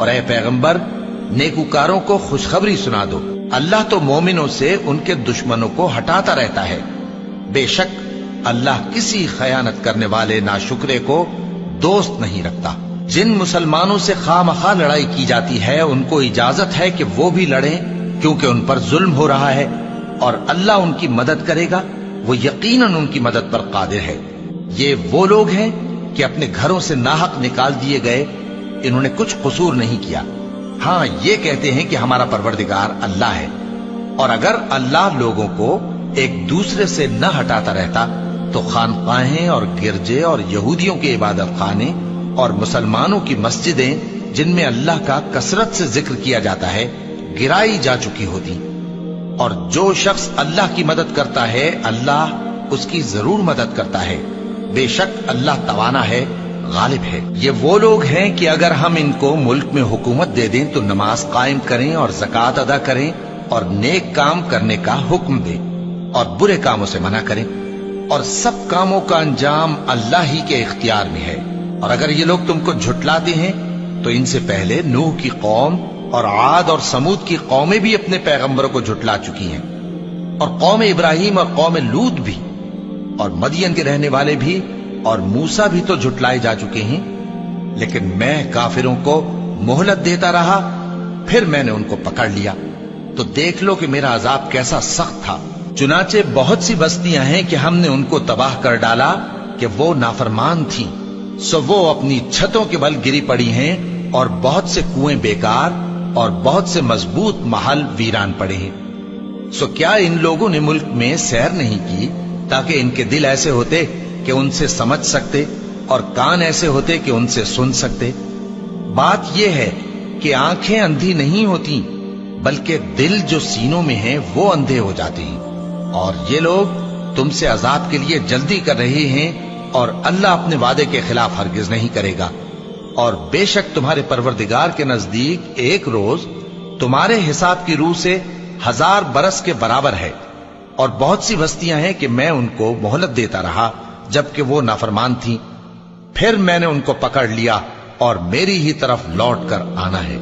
اور اے پیغمبر نیکوکاروں کو خوشخبری سنا دو، اللہ تو مومنوں سے ان کے دشمنوں کو ہٹاتا رہتا ہے، بے شک اللہ کسی خیانت کرنے والے ناشکرے کو دوست نہیں رکھتا۔ جن مسلمانوں سے خواہ مخواہ لڑائی کی جاتی ہے ان کو اجازت ہے کہ وہ بھی لڑیں، کیونکہ ان پر ظلم ہو رہا ہے، اور اللہ ان کی مدد کرے گا، وہ یقیناً ان کی مدد پر قادر ہے۔ یہ وہ لوگ ہیں کہ اپنے گھروں سے ناحق نکال دیے گئے، انہوں نے کچھ قصور نہیں کیا، ہاں یہ کہتے ہیں کہ ہمارا پروردگار اللہ ہے۔ اور اگر اللہ لوگوں کو ایک دوسرے سے نہ ہٹاتا رہتا تو خانقاہیں اور گرجے اور یہودیوں کے عبادت خانے اور مسلمانوں کی مسجدیں جن میں اللہ کا کثرت سے ذکر کیا جاتا ہے گرائی جا چکی ہوتی۔ اور جو شخص اللہ کی مدد کرتا ہے اللہ اس کی ضرور مدد کرتا ہے، بے شک اللہ توانا ہے، غالب ہے۔ یہ وہ لوگ ہیں کہ اگر ہم ان کو ملک میں حکومت دے دیں تو نماز قائم کریں اور زکوٰۃ ادا کریں اور نیک کام کرنے کا حکم دیں اور برے کاموں سے منع کریں، اور سب کاموں کا انجام اللہ ہی کے اختیار میں ہے۔ اور اگر یہ لوگ تم کو جھٹلاتے ہیں تو ان سے پہلے نوح کی قوم اور عاد اور سمود کی قومیں بھی اپنے پیغمبروں کو جھٹلا چکی ہیں، اور قوم ابراہیم اور قوم لوط بھی، اور مدین کے رہنے والے بھی، اور موسیٰ بھی تو جھٹلائے جا چکے ہیں، لیکن میں کافروں کو مہلت دیتا رہا، پھر میں نے ان کو پکڑ لیا، تو دیکھ لو کہ میرا عذاب کیسا سخت تھا۔ چنانچہ بہت سی بستیاں ہیں کہ ہم نے ان کو تباہ کر ڈالا کہ وہ نافرمان تھیں، سو وہ اپنی چھتوں کے بل گری پڑی ہیں، اور بہت سے کنویں بیکار اور بہت سے مضبوط محل ویران پڑے ہیں۔ سو کیا ان لوگوں نے ملک میں سیر نہیں کی تاکہ ان کے دل ایسے ہوتے کہ ان سے سمجھ سکتے اور کان ایسے ہوتے کہ ان سے سن سکتے؟ بات یہ ہے کہ آنکھیں اندھی نہیں ہوتی بلکہ دل جو سینوں میں ہیں وہ اندھے ہو جاتے ہیں، اور یہ لوگ تم سے عذاب کے لیے جلدی کر رہے ہیں، اور اللہ اپنے وعدے کے خلاف ہرگز نہیں کرے گا۔ اور بے شک تمہارے پروردگار کے نزدیک ایک روز تمہارے حساب کی روح سے 1000 برس کے برابر ہے، اور بہت سی بستیاں ہیں کہ میں ان کو مہلت دیتا رہا جبکہ وہ نافرمان تھیں، پھر میں نے ان کو پکڑ لیا اور میری ہی طرف لوٹ کر آنا ہے۔